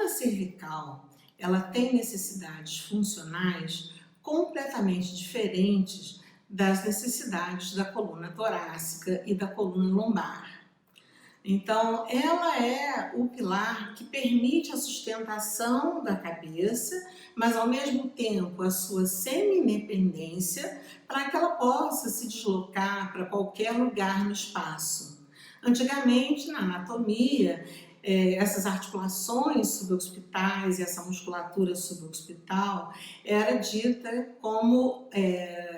cervical, ela tem necessidades funcionais completamente diferentes das necessidades da coluna torácica e da coluna lombar. Então, ela é o pilar que permite a sustentação da cabeça, mas ao mesmo tempo a sua semi-independência para que ela possa se deslocar para qualquer lugar no espaço. Antigamente, na anatomia, essas articulações suboccipitais e essa musculatura suboccipital era dita como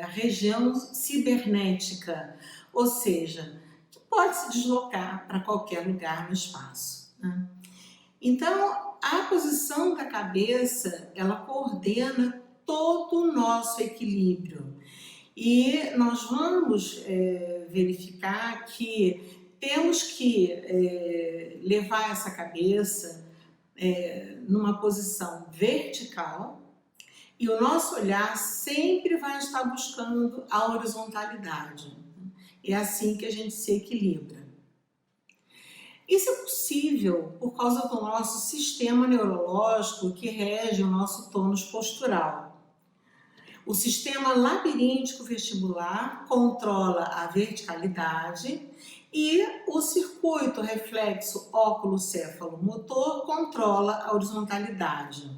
região cibernética, ou seja, que pode se deslocar para qualquer lugar no espaço, né? Então, a posição da cabeça, ela coordena todo o nosso equilíbrio. E nós vamos verificar que temos que levar essa cabeça numa posição vertical e o nosso olhar sempre vai estar buscando a horizontalidade. É assim que a gente se equilibra. Isso é possível por causa do nosso sistema neurológico que rege o nosso tônus postural. O sistema labiríntico vestibular controla a verticalidade e o circuito reflexo óculo-céfalo-motor controla a horizontalidade.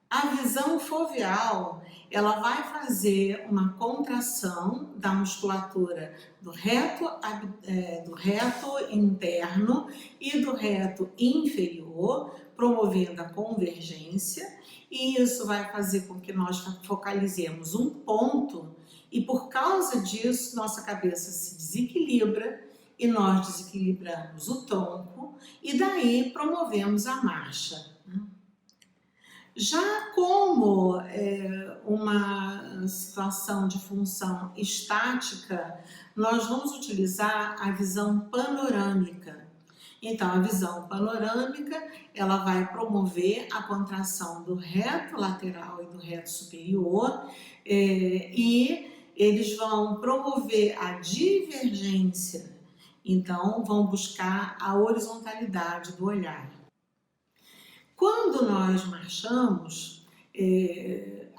A visão foveal, ela vai fazer uma contração da musculatura do reto interno e do reto inferior, promovendo a convergência, e isso vai fazer com que nós focalizemos um ponto e por causa disso nossa cabeça se desequilibra e nós desequilibramos o tronco e daí promovemos a marcha. Já como uma situação de função estática, nós vamos utilizar a visão panorâmica. Então, a visão panorâmica, ela vai promover a contração do reto lateral e do reto superior e eles vão promover a divergência. Então, vão buscar a horizontalidade do olhar. Quando nós marchamos,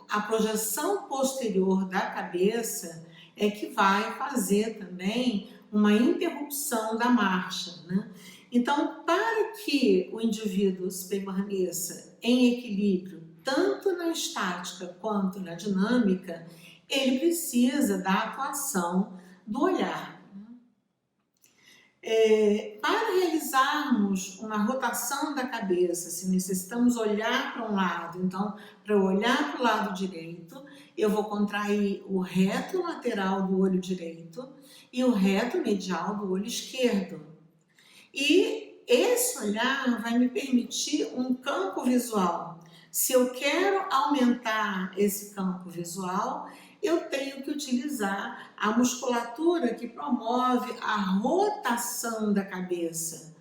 a projeção posterior da cabeça é que vai fazer também uma interrupção da marcha, né? Então, para que o indivíduo se permaneça em equilíbrio, tanto na estática quanto na dinâmica, ele precisa da atuação do olhar. Para realizarmos uma rotação da cabeça, se necessitamos olhar para um lado, então, para eu olhar para o lado direito, eu vou contrair o reto lateral do olho direito e o reto medial do olho esquerdo. E esse olhar vai me permitir um campo visual. Se eu quero aumentar esse campo visual, eu tenho que utilizar a musculatura que promove a rotação da cabeça.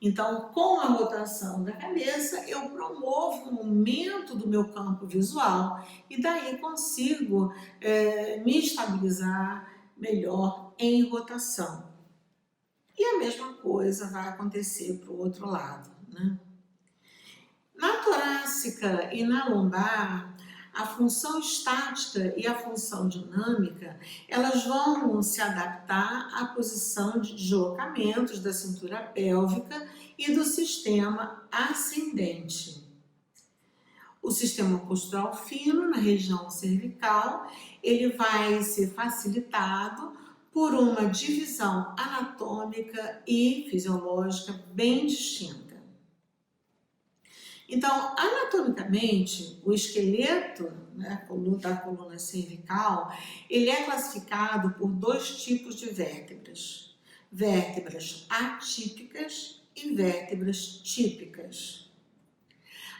Então, com a rotação da cabeça, eu promovo um aumento do meu campo visual e daí consigo me estabilizar melhor em rotação. E a mesma coisa vai acontecer para o outro lado, né? Na torácica e na lombar, a função estática e a função dinâmica, elas vão se adaptar à posição de deslocamentos da cintura pélvica e do sistema ascendente. O sistema postural fino, na região cervical, ele vai ser facilitado por uma divisão anatômica e fisiológica bem distinta. Então, anatomicamente, o esqueleto, né, da coluna cervical, ele é classificado por dois tipos de vértebras. Vértebras atípicas e vértebras típicas.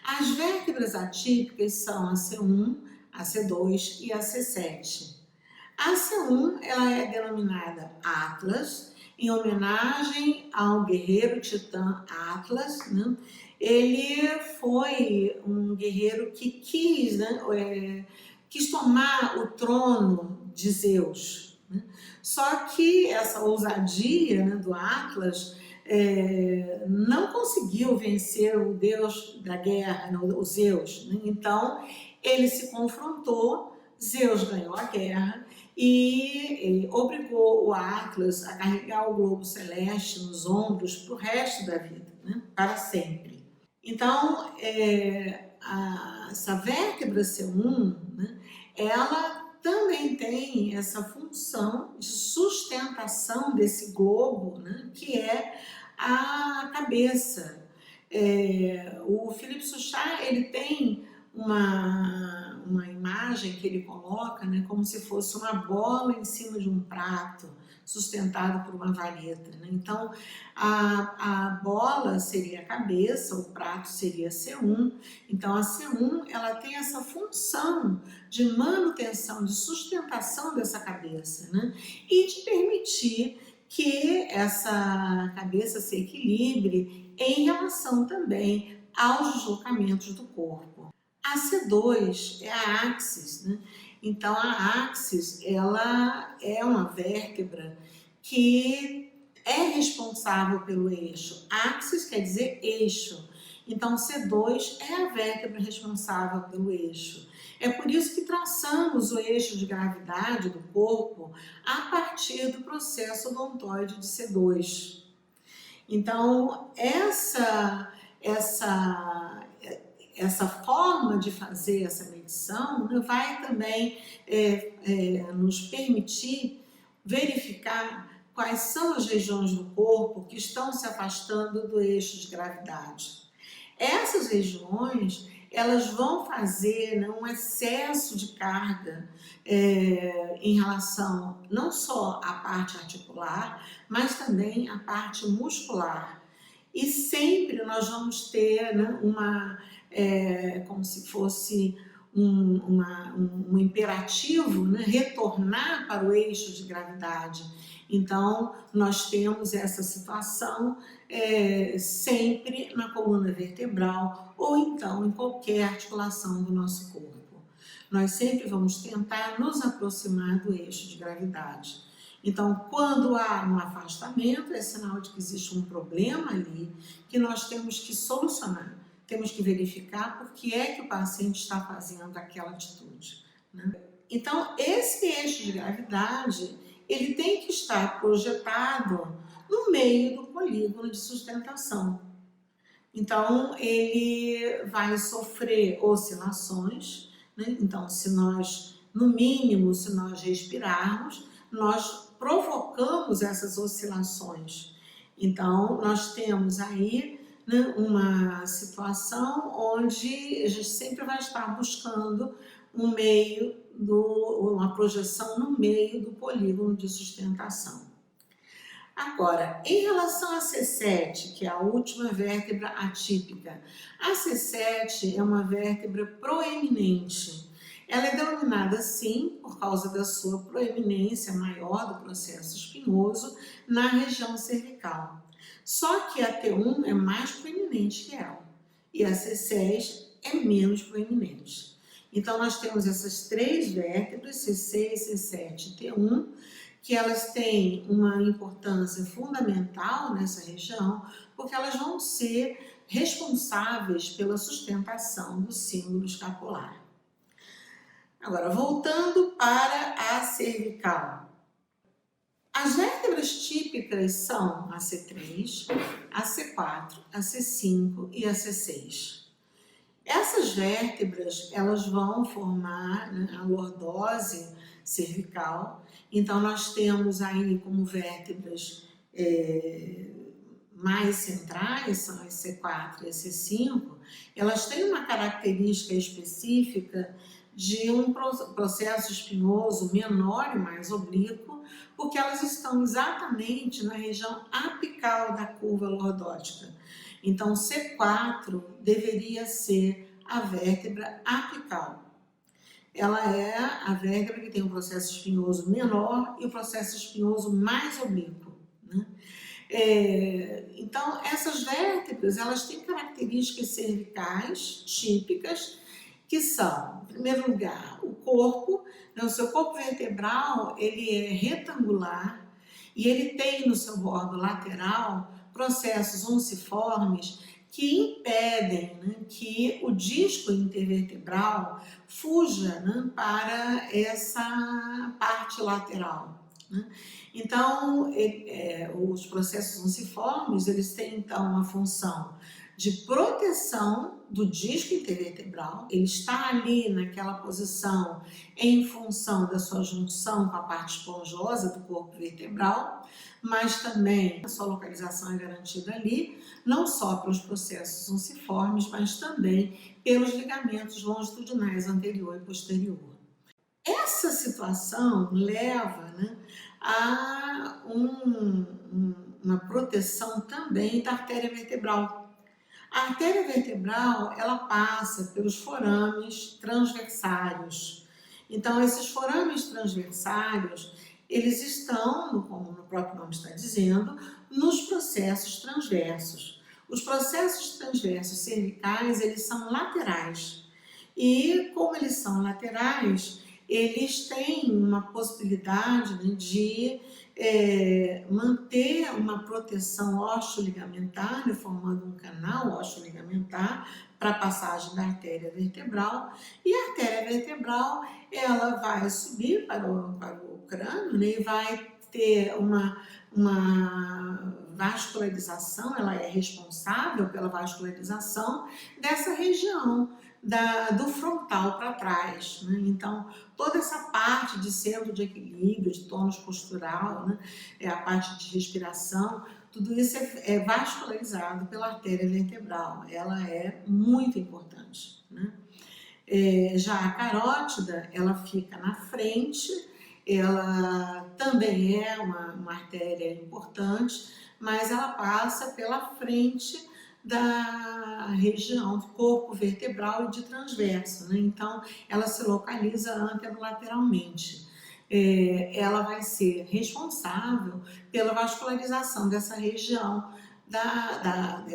As vértebras atípicas são a C1, a C2 e a C7. A C1 ela é denominada Atlas, em homenagem ao guerreiro titã Atlas, né? Ele foi um guerreiro que quis tomar o trono de Zeus, né? Só que essa ousadia, né, do Atlas não conseguiu vencer o deus da guerra, né, o Zeus, né? Então ele se confrontou, Zeus ganhou a guerra e obrigou o Atlas a carregar o globo celeste nos ombros para o resto da vida, né? Para sempre. Então, essa vértebra C1, né, ela também tem essa função de sustentação desse globo, né, que é a cabeça. O Philippe Souchard, ele tem uma imagem que ele coloca, né, como se fosse uma bola em cima de um prato, sustentado por uma vareta, né? Então, a bola seria a cabeça, o prato seria a C1. Então, a C1, ela tem essa função de manutenção, de sustentação dessa cabeça, né? E de permitir que essa cabeça se equilibre em relação também aos deslocamentos do corpo. A C2 é a axis, né? Então, a axis, ela é uma vértebra que é responsável pelo eixo. Axis quer dizer eixo. Então, C2 é a vértebra responsável pelo eixo. É por isso que traçamos o eixo de gravidade do corpo a partir do processo odontoide de C2. Então, essa forma de fazer essa medição, né, vai também nos permitir verificar quais são as regiões do corpo que estão se afastando do eixo de gravidade. Essas regiões, elas vão fazer, né, um excesso de carga em relação não só à parte articular, mas também à parte muscular. E sempre nós vamos ter, né, como se fosse um imperativo, né, retornar para o eixo de gravidade. Então, nós temos essa situação sempre na coluna vertebral ou então em qualquer articulação do nosso corpo. Nós sempre vamos tentar nos aproximar do eixo de gravidade. Então, quando há um afastamento, é sinal de que existe um problema ali que nós temos que solucionar. Temos que verificar por que é que o paciente está fazendo aquela atitude, né? Então, esse eixo de gravidade, ele tem que estar projetado no meio do polígono de sustentação. Então, ele vai sofrer oscilações, né? Então, se nós, no mínimo, se nós respirarmos, nós provocamos essas oscilações. Então, nós temos aí, né, uma situação onde a gente sempre vai estar buscando uma projeção no meio do polígono de sustentação. Agora, em relação à C7, que é a última vértebra atípica, a C7 é uma vértebra proeminente. Ela é denominada assim por causa da sua proeminência maior do processo espinhoso na região cervical. Só que a T1 é mais proeminente que ela e a C6 é menos proeminente. Então, nós temos essas três vértebras, C6, C7 e T1, que elas têm uma importância fundamental nessa região, porque elas vão ser responsáveis pela sustentação do símbolo escapular. Agora, voltando para a cervical. As vértebras típicas são a C3, a C4, a C5 e a C6. Essas vértebras, elas vão formar, né, a lordose cervical. Então, nós temos aí como vértebras mais centrais, são as C4 e a C5, elas têm uma característica específica de um processo espinhoso menor e mais oblíquo, porque elas estão exatamente na região apical da curva lordótica. Então, C4 deveria ser a vértebra apical. Ela é a vértebra que tem um processo espinhoso menor e o processo espinhoso mais oblíquo, né? Então, essas vértebras, elas têm características cervicais típicas que são, em primeiro lugar, o corpo, né? O seu corpo vertebral, ele é retangular e ele tem no seu bordo lateral processos onciformes que impedem, né, que o disco intervertebral fuja, né, para essa parte lateral, né? Então, os processos onciformes, eles têm então uma função de proteção do disco intervertebral. Ele está ali naquela posição em função da sua junção com a parte esponjosa do corpo vertebral, mas também a sua localização é garantida ali, não só pelos processos onciformes, mas também pelos ligamentos longitudinais anterior e posterior. Essa situação leva, né, a uma proteção também da artéria vertebral. A artéria vertebral, ela passa pelos forames transversários. Então, esses forames transversários, eles estão, como o próprio nome está dizendo, nos processos transversos. Os processos transversos cervicais, eles são laterais. E como eles são laterais, eles têm uma possibilidade, né, de manter uma proteção osteoligamentar, né, formando um canal osteoligamentar para a passagem da artéria vertebral. E a artéria vertebral, ela vai subir para o crânio, né, e vai ter uma vascularização, ela é responsável pela vascularização dessa região do frontal para trás, né? Então, toda essa parte de centro de equilíbrio, de tônus postural, né? A parte de respiração, tudo isso é vascularizado pela artéria vertebral. Ela é muito importante, né? Já a carótida, ela fica na frente, ela também é uma artéria importante, mas ela passa pela frente da região do corpo vertebral e de transverso, né? Então, ela se localiza anterolateralmente. Ela vai ser responsável pela vascularização dessa região,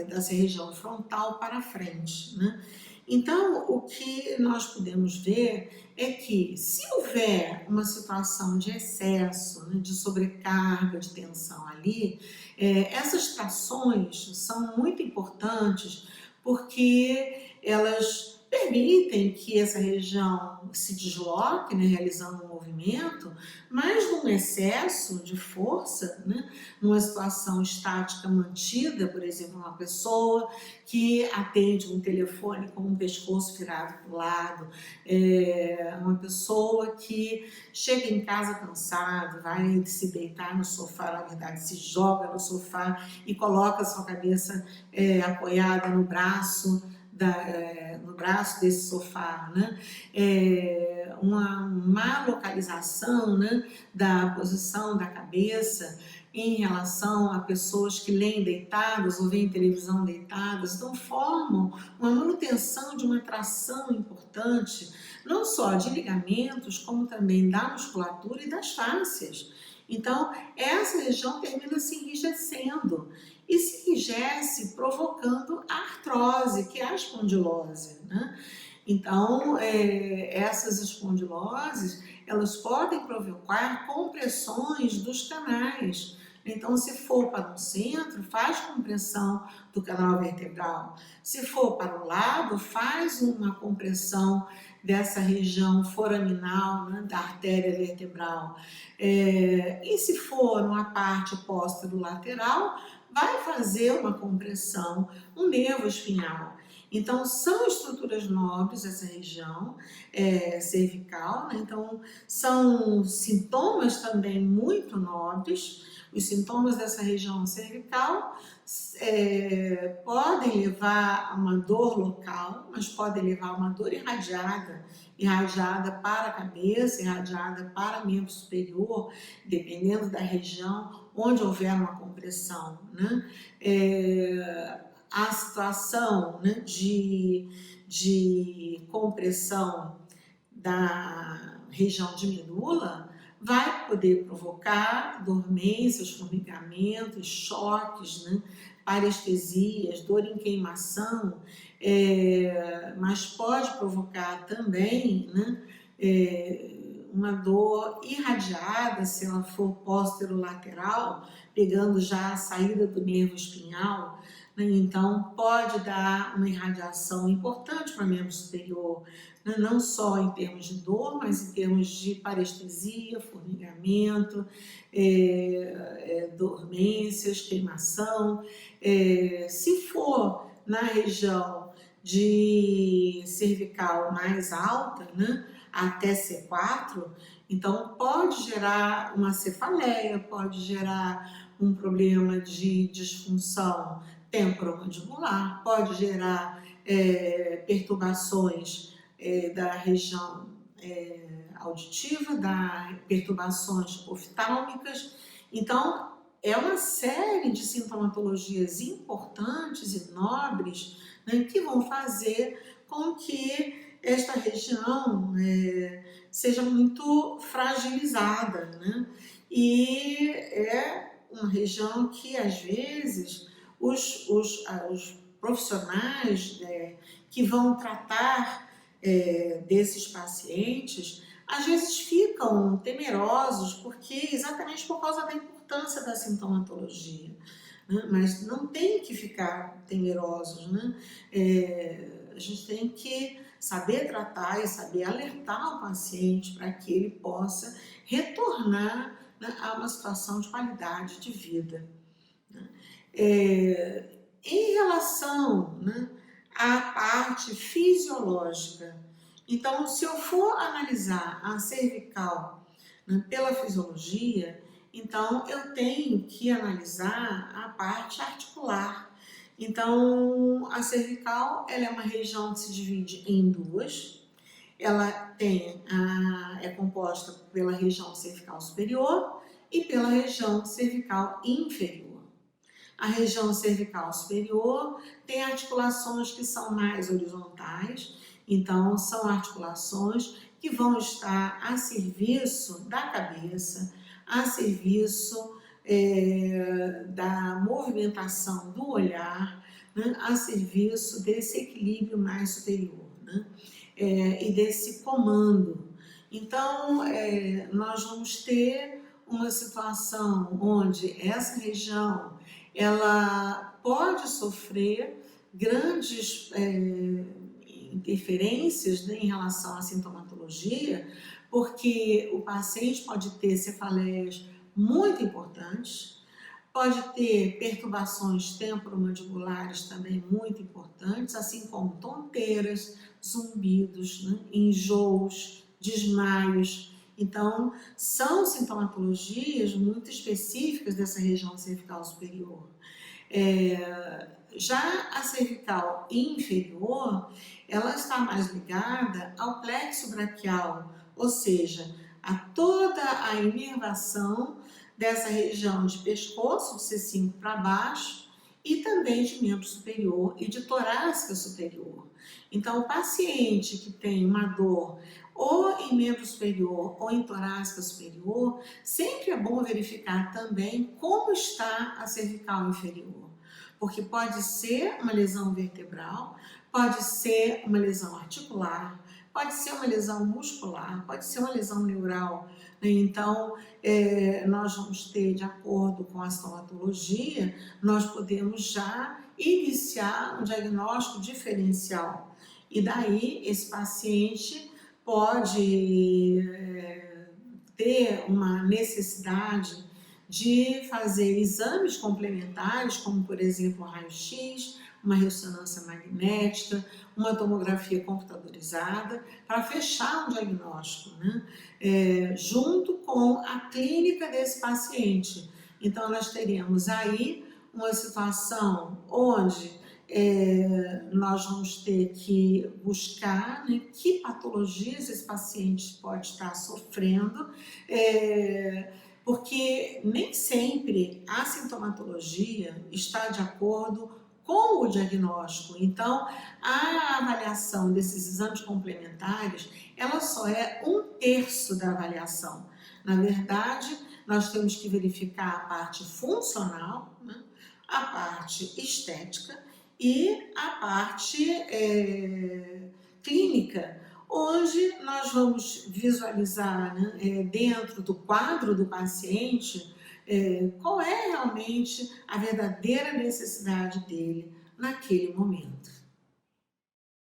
dessa região frontal para frente, né? Então, o que nós podemos ver é que, se houver uma situação de excesso, né, de sobrecarga, de tensão ali, essas trações são muito importantes porque elas permitem que essa região se desloque, né, realizando um movimento, mas num excesso de força, né, numa situação estática mantida, por exemplo, uma pessoa que atende um telefone com o pescoço virado para o lado, uma pessoa que chega em casa cansado, vai se deitar no sofá, na verdade se joga no sofá e coloca a sua cabeça apoiada no braço desse sofá, né? Uma má localização, né, da posição da cabeça em relação a pessoas que leem deitadas ou veem televisão deitadas, então formam uma manutenção de uma tração importante, não só de ligamentos, como também da musculatura e das fáscias. Então, essa região termina se enrijecendo e se enrijece provocando a artrose, que é a espondilose, né? Então, essas espondiloses, elas podem provocar compressões dos canais. Então, se for para o centro, faz compressão do canal vertebral. Se for para o lado, faz uma compressão dessa região foraminal, né, da artéria vertebral. E se for numa parte oposta do lateral, vai fazer uma compressão no nervo espinhal. Então, são estruturas nobres essa região cervical, né? Então, são sintomas também muito nobres. Os sintomas dessa região cervical podem levar a uma dor local, mas podem levar a uma dor irradiada para a cabeça, irradiada para membro superior, dependendo da região onde houver uma compressão, né? A situação, né, de compressão da região de medula vai poder provocar dormências, formigamentos, choques, né? Parestesias, dor em queimação, mas pode provocar também, né? Uma dor irradiada, se ela for posterolateral, pegando já a saída do nervo espinhal, né? Então pode dar uma irradiação importante para o membro superior, né? Não só em termos de dor, mas em termos de parestesia, formigamento, dormências, queimação. Se for na região de cervical mais alta, né, até C4, então pode gerar uma cefaleia, pode gerar um problema de disfunção temporomandibular, pode gerar perturbações da região auditiva, perturbações oftálmicas. Então, é uma série de sintomatologias importantes e nobres, né, que vão fazer com que esta região seja muito fragilizada, né? E é uma região que, às vezes, os profissionais que vão tratar desses pacientes, às vezes ficam temerosos, porque exatamente por causa da importância da sintomatologia, né? Mas não tem que ficar temerosos, né? A gente tem que saber tratar e saber alertar o paciente para que ele possa retornar, né, a uma situação de qualidade de vida, né? Em relação, né, à parte fisiológica, então, se eu for analisar a cervical, né, pela fisiologia, então eu tenho que analisar a parte articular. Então, a cervical, ela é uma região que se divide em duas. Ela é composta pela região cervical superior e pela região cervical inferior. A região cervical superior tem articulações que são mais horizontais, então são articulações que vão estar a serviço da cabeça, a serviço da movimentação do olhar, né, a serviço desse equilíbrio mais superior, né, e desse comando. Então, nós vamos ter uma situação onde essa região ela pode sofrer grandes interferências, né, em relação à sintomatologia, porque o paciente pode ter cefaleias muito importantes, pode ter perturbações temporomandibulares também muito importantes, assim como tonteiras, zumbidos, né, enjoos, desmaios. Então, são sintomatologias muito específicas dessa região cervical superior. Já a cervical inferior, ela está mais ligada ao plexo braquial, ou seja, a toda a inervação dessa região de pescoço, de C5 para baixo, e também de membro superior e de torácica superior. Então, o paciente que tem uma dor ou em membro superior ou em torácica superior, sempre é bom verificar também como está a cervical inferior, porque pode ser uma lesão vertebral, pode ser uma lesão articular, pode ser uma lesão muscular, pode ser uma lesão neural, né? Então, nós vamos ter, de acordo com a stomatologia, nós podemos já iniciar um diagnóstico diferencial. E daí, esse paciente pode ter uma necessidade de fazer exames complementares, como, por exemplo, raio-x, uma ressonância magnética, uma tomografia computadorizada, para fechar um diagnóstico, né? Junto com a clínica desse paciente. Então, nós teríamos aí uma situação onde nós vamos ter que buscar, né, que patologias esse paciente pode estar sofrendo, porque nem sempre a sintomatologia está de acordo com o diagnóstico. Então, a avaliação desses exames complementares, ela só é 1/3 da avaliação. Na verdade, nós temos que verificar a parte funcional, né? A parte estética e a parte clínica. Hoje nós vamos visualizar, né, dentro do quadro do paciente qual é realmente a verdadeira necessidade dele naquele momento.